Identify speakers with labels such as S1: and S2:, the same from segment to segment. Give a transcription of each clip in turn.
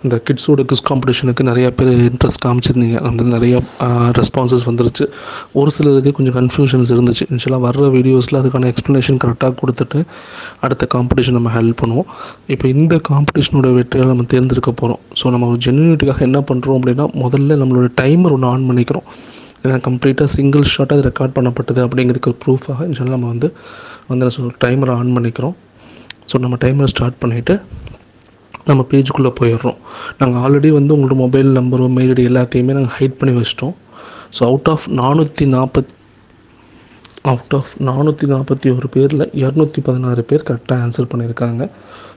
S1: இந்த கிட்ஸோட குவிஸ் காம்படிஷனுக்கு நிறையா பேர் இன்ட்ரெஸ்ட் காமிச்சிருந்தீங்க. அந்த நிறையா ரெஸ்பான்சஸ் வந்துருச்சு. ஒரு சிலருக்கு கொஞ்சம் கன்ஃபியூஷன்ஸ் இருந்துச்சு. இன்ஷால்லாஹ் வர்ற வீடியோஸில் அதுக்கான எக்ஸ்ப்ளனேஷன் கரெக்டாக கொடுத்துட்டு அடுத்த காம்படிஷன் நம்ம ஹெல்ப் பண்ணுவோம். இப்போ இந்த காம்படிஷனோட வெற்றியை நம்ம தேர்ந்தெடுக்க போகிறோம். ஸோ நம்ம ஒரு ஜென்யூனிட்டிக்காக என்ன பண்ணுறோம் அப்படின்னா, முதல்ல நம்மளோட டைமர் ஒன்று ஆன் பண்ணிக்கிறோம். ஏன்னா கம்ப்ளீட்டாக சிங்கிள் ஷாட்டாக அது ரெக்கார்ட் பண்ணப்பட்டது அப்படிங்கிறதுக்கு ப்ரூஃபாக இன்ஷால்லாஹ் நம்ம வந்து டைமரை ஆன் பண்ணிக்கிறோம். ஸோ நம்ம டைமரை ஸ்டார்ட் பண்ணிவிட்டு நம்ம பேஜுக்குள்ளே போயிடுறோம். நாங்கள் ஆல்ரெடி வந்து உங்களோட மொபைல் நம்பரோ மெயில் ஐடி எல்லாத்தையுமே நாங்கள் ஹைட் பண்ணி வச்சிட்டோம். ஸோ அவுட் ஆஃப் 441 பேரில் 216 பேர் கரெக்டாக ஆன்சர் பண்ணியிருக்காங்க.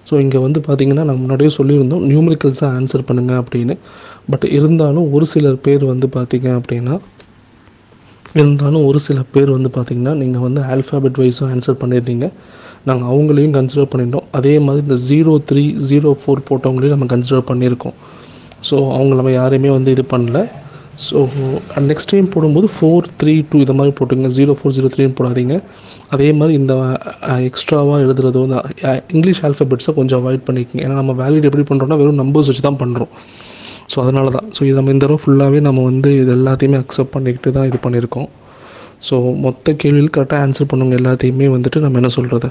S1: ஸோ இங்கே வந்து பார்த்திங்கன்னா நம்ம முன்னாடியே சொல்லியிருந்தோம் நியூமரிக்கல்ஸாக ஆன்சர் பண்ணுங்கள் அப்படின்னு. பட் இருந்தாலும் ஒரு சில பேர் வந்து பார்த்திங்கன்னா நீங்கள் வந்து ஆல்ஃபாபெட் வைஸாக ஆன்சர் பண்ணியிருந்தீங்க. நாங்கள் அவங்களையும் கன்சிடர் பண்ணிட்டோம். அதே மாதிரி இந்த 0304 போட்டவங்களையும் நம்ம கன்சிடர் பண்ணியிருக்கோம். ஸோ அவங்க நம்ம யாரையுமே வந்து இது பண்ணல. ஸோ நெக்ஸ்ட் டைம் போடும்போது 432 இதை மாதிரி போட்டுங்க, 0403 போடாதீங்க. அதே மாதிரி இந்த எக்ஸ்ட்ராவாக எழுதுறது வந்து இங்கிலீஷ் ஆல்ஃபபெட்ஸை கொஞ்சம் அவாய்ட் பண்ணிக்கோங்க. ஏன்னா நம்ம வேலிட் எப்படி பண்ணுறோன்னா வெறும் நம்பர்ஸ் வச்சு தான் பண்ணுறோம். ஸோ அதனால தான். ஸோ இது நம்ம இந்த தடவை ஃபுல்லாகவே நம்ம வந்து இது எல்லாத்தையுமே அக்செப்ட் பண்ணிக்கிட்டு தான் இது பண்ணியிருக்கோம். ஸோ மொத்த கேள்வியில் கரெக்டாக ஆன்சர் பண்ணுங்க எல்லாத்தையுமே வந்துட்டு நம்ம என்ன சொல்கிறது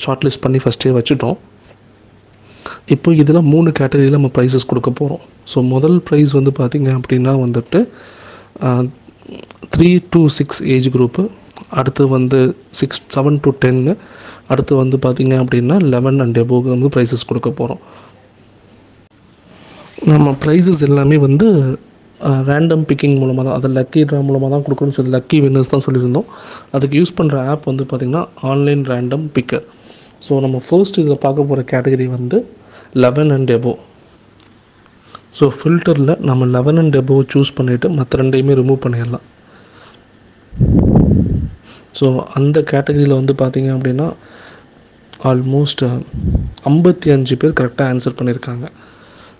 S1: ஷார்ட் லிஸ்ட் பண்ணி ஃபஸ்ட்டே வச்சுட்டோம். இப்போ இதில் 3 கேட்டகரியில் நம்ம ப்ரைஸஸ் கொடுக்க போகிறோம். ஸோ முதல் ப்ரைஸ் வந்து பார்த்திங்க அப்படின்னா வந்துட்டு 3 to 6 ஏஜ் குரூப்பு, அடுத்து வந்து 7 to 10, அடுத்து வந்து பார்த்திங்க அப்படின்னா 11 and above வந்து ப்ரைஸஸ் கொடுக்க போகிறோம். நம்ம ப்ரைஸஸ் எல்லாமே வந்து ரேண்டம் பிக்கிங் மூலமாக தான், அதை லக்கி ட்ரா மூலமாக தான் கொடுக்கணும்னு சொல்லி லக்கி வின்னர்ஸ் தான் சொல்லியிருந்தோம். அதுக்கு யூஸ் பண்ணுற ஆப் வந்து பார்த்திங்கன்னா ஆன்லைன் ரேண்டம் பிக்கர். ஸோ நம்ம ஃபர்ஸ்ட் இதில் பார்க்க போகிற கேட்டகரி வந்து 11 and above. ஸோ ஃபில்டரில் நம்ம 11 and above சூஸ் பண்ணிவிட்டு மற்ற ரெண்டையுமே ரிமூவ் பண்ணிடலாம். ஸோ அந்த கேட்டகரியில் வந்து பார்த்திங்க அப்படின்னா ஆல்மோஸ்ட் 55 பேர் கரெக்டாக ஆன்சர் பண்ணியிருக்காங்க.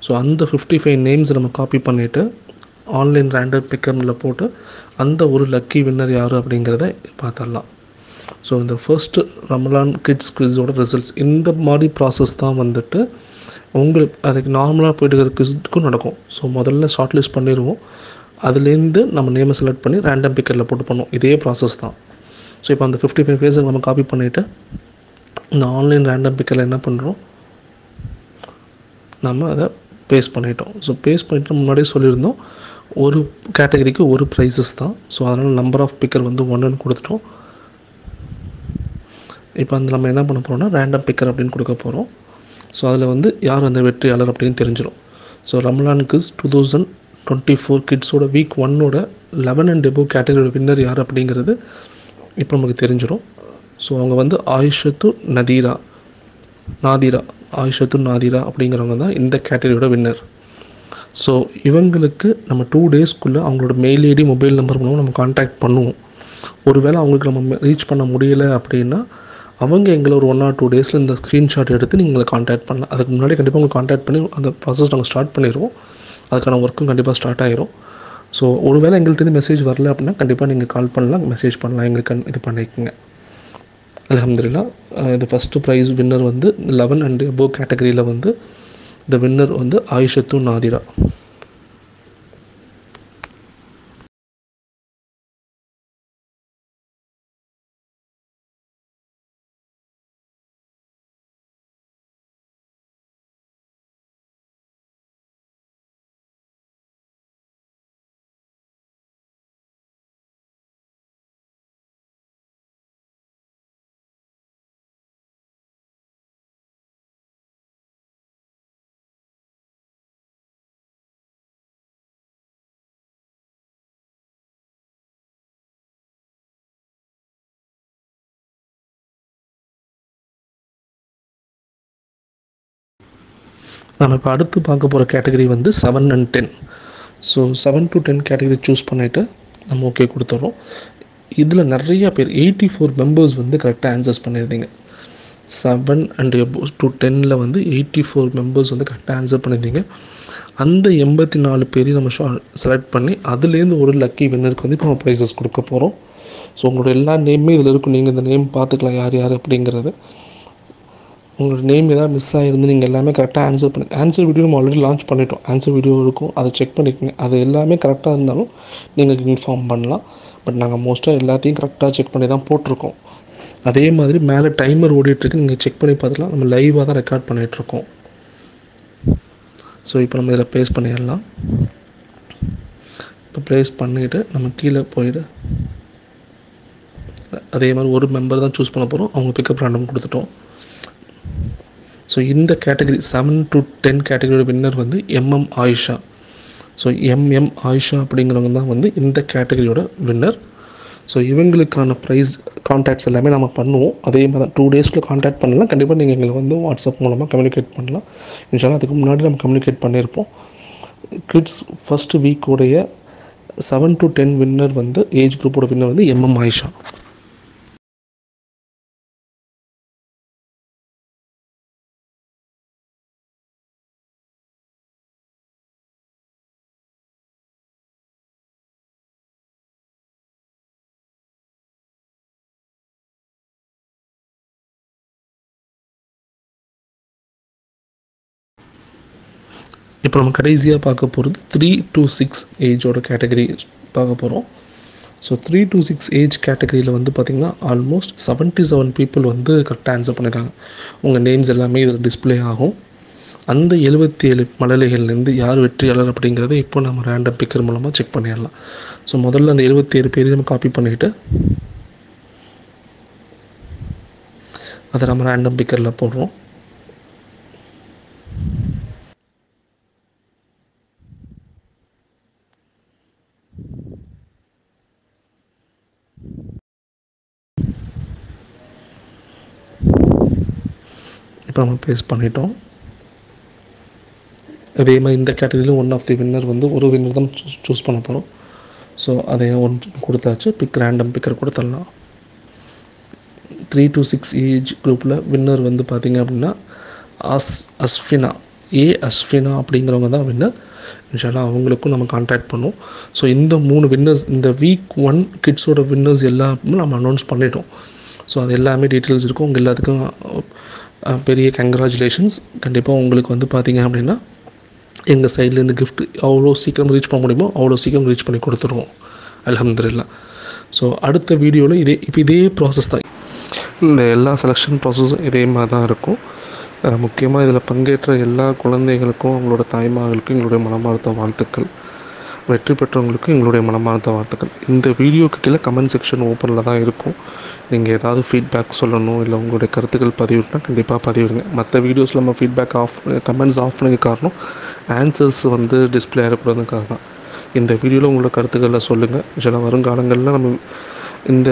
S1: ஸோ அந்த 55 நேம்ஸ் நம்ம காப்பி பண்ணிவிட்டு ஆன்லைன் ரேண்டம் பிக்கரில் போட்டு அந்த ஒரு லக்கி வின்னர் யார் அப்படிங்கிறத பார்த்துடலாம். ஸோ இந்த ஃபர்ஸ்ட்டு ரமலான் கிட்ஸ் குவிஸோட ரிசல்ட்ஸ் இந்த மாதிரி ப்ராசஸ் தான் வந்துட்டு உங்களுக்கு அதுக்கு நார்மலாக போய்ட்டு இருக்கிற குவிஸுக்கும் நடக்கும். ஸோ முதல்ல ஷார்ட் லிஸ்ட் பண்ணிடுவோம். அதுலேருந்து நம்ம நேமை செலக்ட் பண்ணி ரேண்டம் பிக்கரில் போட்டு பண்ணுவோம். இதே ப்ராசஸ் தான். ஸோ இப்போ அந்த 55 பேஸை நம்ம காப்பி பண்ணிவிட்டு இந்த ஆன்லைன் ரேண்டம் பிக்கரில் என்ன பண்ணுறோம், நம்ம அதை பேஸ்ட் பண்ணிட்டோம். ஸோ பேஸ்ட் பண்ணிவிட்டு முன்னாடியே சொல்லியிருந்தோம் ஒரு கேட்டகரிக்கு ஒரு ப்ரைஸஸ் தான். ஸோ அதனால் நம்பர் ஆஃப் பிக்கர் வந்து 1ன்னு கொடுத்துட்டோம். இப்போ அந்த நம்ம என்ன பண்ண போகிறோம்னா ரேண்டம் பிக்கர் அப்படின்னு கொடுக்க போகிறோம். ஸோ அதில் வந்து யார் அந்த வெற்றியாளர் அப்படின்னு தெரிஞ்சிடும். ஸோ ரமலான் குவிஸ் 2024 கிட்ஸோட வீக் 1ஓட 11 and above கேட்டகரியோட வின்னர் யார் அப்படிங்கிறது இப்போ நமக்கு தெரிஞ்சிடும். ஸோ அவங்க வந்து ஆயிஷத்து நாதிரா அப்படிங்கிறவங்க தான் இந்த கேட்டகரியோட வின்னர். ஸோ இவங்களுக்கு நம்ம 2 டேஸ்க்குள்ளே அவங்களோட மெயில் ஐடி மொபைல் நம்பர் மூலம் நம்ம கான்டாக்ட் பண்ணுவோம். ஒருவேளை அவங்களுக்கு நம்ம ரீச் பண்ண முடியலை அப்படின்னா அவங்க எங்களை ஒரு 1 or 2 டேஸில் இந்த ஸ்க்ரீன்ஷாட் எடுத்து நீங்கள் கான்டாக்ட் பண்ணலாம். அதுக்கு முன்னாடி கண்டிப்பாக உங்களுக்கு கான்டாக்ட் பண்ணி அந்த ப்ராசஸ் நாங்கள் ஸ்டார்ட் பண்ணிடுவோம். அதுக்கான ஒர்க்கும் கண்டிப்பாக ஸ்டார்ட் ஆகிரும். ஸோ ஒருவேளை எங்கள்கிட்ட மெசேஜ் வரல அப்படின்னா கண்டிப்பாக நீங்கள் கால் பண்ணலாம், மெசேஜ் பண்ணலாம், எங்களுக்கு இது பண்ணிக்கோங்க. அல்ஹம்துலில்லாஹ் இது ஃபஸ்ட்டு ப்ரைஸ் வின்னர் வந்து 11 and above கேட்டகரியில் வந்து இந்த வின்னர் வந்து ஆயிஷத்து நாதிரா. நம்ம இப்போ அடுத்து பார்க்க போகிற கேட்டகரி வந்து 7 and 10. So 7 to 10 category choose பண்ணிவிட்டு நம்ம ஓகே கொடுத்துட்றோம். இதில் நிறையா பேர் 84 மெம்பர்ஸ் வந்து கரெக்டாக ஆன்சர்ஸ் பண்ணியிருந்தீங்க. 7 and above to 10ல் வந்து 84 மெம்பர்ஸ் வந்து கரெக்டாக ஆன்சர் பண்ணியிருந்தீங்க. அந்த 84 பேரையும் நம்ம செலக்ட் பண்ணி அதுலேருந்து ஒரு லக்கி வின்னருக்கு வந்து இப்போ நம்ம ப்ரைஸஸ் கொடுக்க போகிறோம். ஸோ உங்களோட எல்லா நேமுமே இதில் இருக்கும். நீங்கள் இந்த நேம் பார்த்துக்கலாம் யார் யார் அப்படிங்கிறது. உங்களோட நேம் ஏதாவது மிஸ் ஆகிருந்து நீங்கள் எல்லாமே கரெக்டாக ஆன்சர் பண்ணி ஆன்சர் வீடியோ நம்ம ஆல்ரெடி லான்ச் பண்ணிட்டோம். ஆன்சர் வீடியோ இருக்கும், அதை செக் பண்ணிக்கோங்க. அது எல்லாமே கரெக்டாக இருந்தாலும் நீங்கள் இன்ஃபார்ம் பண்ணலாம். பட் நாங்கள் மோஸ்ட்டாக எல்லாத்தையும் கரெக்டாக செக் பண்ணி தான் போட்டிருக்கோம். அதே மாதிரி மேலே டைமர் ஓடிட்டுருக்கு, நீங்கள் செக் பண்ணி பார்த்துக்கலாம். நம்ம லைவாக தான் ரெக்கார்ட் பண்ணிகிட்ருக்கோம். ஸோ இப்போ நம்ம இதில் ப்ளேஸ் பண்ணிடலாம். இப்போ ப்ளேஸ் பண்ணிவிட்டு நம்ம கீழே போயிட்டு அதே மாதிரி ஒரு மெம்பர் தான் சூஸ் பண்ண போகிறோம். அவங்க பிக்கப் ரேண்டம் கொடுத்துட்டோம். ஸோ இந்த கேட்டகரி 7 to 10 கேட்டகரியோட வின்னர் வந்து MM Ayesha. So MM Ayesha அப்படிங்கிறவங்க தான் வந்து இந்த கேட்டகரியோட வின்னர். ஸோ இவங்களுக்கான ப்ரைஸ் கான்டாக்ட்ஸ் எல்லாமே நம்ம பண்ணுவோம். அதே மாதிரி தான் 2 days கான்டாக்ட் பண்ணலாம். கண்டிப்பாக நீங்கள் எங்களை வந்து வாட்ஸ்அப் மூலமாக கம்யூனிகேட் பண்ணலாம். இன்ஷால்லா அதுக்கு முன்னாடி நம்ம கம்யூனிகேட் பண்ணியிருப்போம். கிட்ஸ் ஃபஸ்ட்டு வீக்கோடைய 7 to 10 வின்னர் வந்து ஏஜ் குரூப்போட வின்னர் வந்து எம்எம் ஆயிஷா. இப்போ நம்ம கடைசியாக பார்க்க போகிறது 3 to 6 ஏஜோட கேட்டகரி பார்க்க போகிறோம். ஸோ 3 to 6 ஏஜ் கேட்டகரியில் வந்து பார்த்திங்கன்னா ஆல்மோஸ்ட் 77 பீப்புள் வந்து கரெக்டாக ஆன்சர் பண்ணியிருக்காங்க. உங்கள் நேம்ஸ் எல்லாமே இதில் டிஸ்பிளே ஆகும். அந்த 77 மழலைகள்லேருந்து யார் வெற்றியாளர் அப்படிங்கிறத இப்போ நம்ம ரேண்டம் பிக்கர் மூலமாக செக் பண்ணிடலாம். ஸோ முதல்ல அந்த 77 பேரையும் நம்ம காப்பி பண்ணிவிட்டு அதை நம்ம ரேண்டம் பிக்கரில் போடுறோம். இப்போ நம்ம பேஸ்ட் பண்ணிட்டோம். அதே மாதிரி இந்த கேட்டகரியில் ஒன் ஆஃப் தி வின்னர் வந்து ஒரு வின்னர் தான் சூஸ் பண்ண போகிறோம். ஸோ அதை ஒன்று கொடுத்தாச்சு. பிக் ரேண்டம் பிக்கர் கொடுத்துடலாம். 3 to 6 ஏஜ் குரூப்பில் வின்னர் வந்து பார்த்திங்க அப்படின்னா அஸ்ஃபினா அஸ்ஃபினா அப்படிங்கிறவங்க தான் வின்னர். இன்ஷால்லா அவங்களுக்கும் நம்ம கான்டாக்ட் பண்ணுவோம். ஸோ இந்த 3 வின்னர்ஸ் இந்த வீக் 1 கிட்ஸோட வின்னர்ஸ் எல்லாமே நம்ம அனௌன்ஸ் பண்ணிட்டோம். ஸோ அது எல்லாமே டீட்டெயில்ஸ் இருக்கும். உங்கள் எல்லாத்துக்கும் பெரிய கங்க்ராச்சுலேஷன்ஸ். கண்டிப்பாக உங்களுக்கு வந்து பார்த்திங்க அப்படின்னா எங்கள் சைட்லேருந்து கிஃப்ட் அவ்வளோ சீக்கிரம் ரீச் பண்ண முடியுமோ அவ்வளோ சீக்கிரம் ரீச் பண்ணி கொடுத்துருவோம். அல்ஹம்துலில்லாஹ். ஸோ அடுத்த வீடியோவில் இதே ப்ராசஸ் தான். இந்த எல்லா செலெக்ஷன் ப்ராசஸும் இதே மாதிரி தான் இருக்கும். முக்கியமாக இதில் பங்கேற்ற எல்லா குழந்தைகளுக்கும் அவங்களோட தாய்மார்களுக்கும் எங்களுடைய மனமார்ந்த வாழ்த்துக்கள். வெற்றி பெற்றவங்களுக்கும் எங்களுடைய மனமார்ந்த வாழ்த்துக்கள். இந்த வீடியோக்கு கீழே கமெண்ட் செக்ஷன் ஓப்பனில் தான் இருக்கும். நீங்கள் ஏதாவது ஃபீட்பேக் சொல்லணும் இல்லை உங்களுடைய கருத்துக்கள் பதிவிட்டால் கண்டிப்பாக பதிவிடுங்க. மற்ற வீடியோஸில் நம்ம ஃபீட்பேக் கமெண்ட்ஸ் ஆஃப் பண்ணது காரணம் ஆன்சர்ஸ் வந்து டிஸ்பிளே ஆகக்கூடாதுக்காக தான். இந்த வீடியோவில் உங்களோட கருத்துக்களை சொல்லுங்கள். சில வருங்காலங்களில் நம்ம இந்த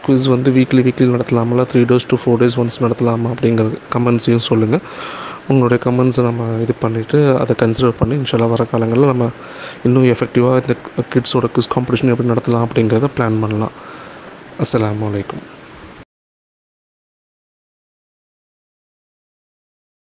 S1: குவிஸ் வந்து வீக்லி நடத்தலாமா, 3 days to 4 days ஒன்ஸ் நடத்தலாமா அப்படிங்கிற கமெண்ட்ஸையும் சொல்லுங்கள். உங்களுடைய கமெண்ட்ஸை நம்ம இது பண்ணிவிட்டு அதை கன்சிடர் பண்ணி இன்ஷால்லா வர காலங்களில் நம்ம இன்னும் எஃபெக்டிவாக இந்த கிட்ஸோட குவிஸ் காம்படிஷன் எப்படி நடத்தலாம் அப்படிங்கிறத பிளான் பண்ணலாம். அஸ்ஸலாமு அலைக்கும்.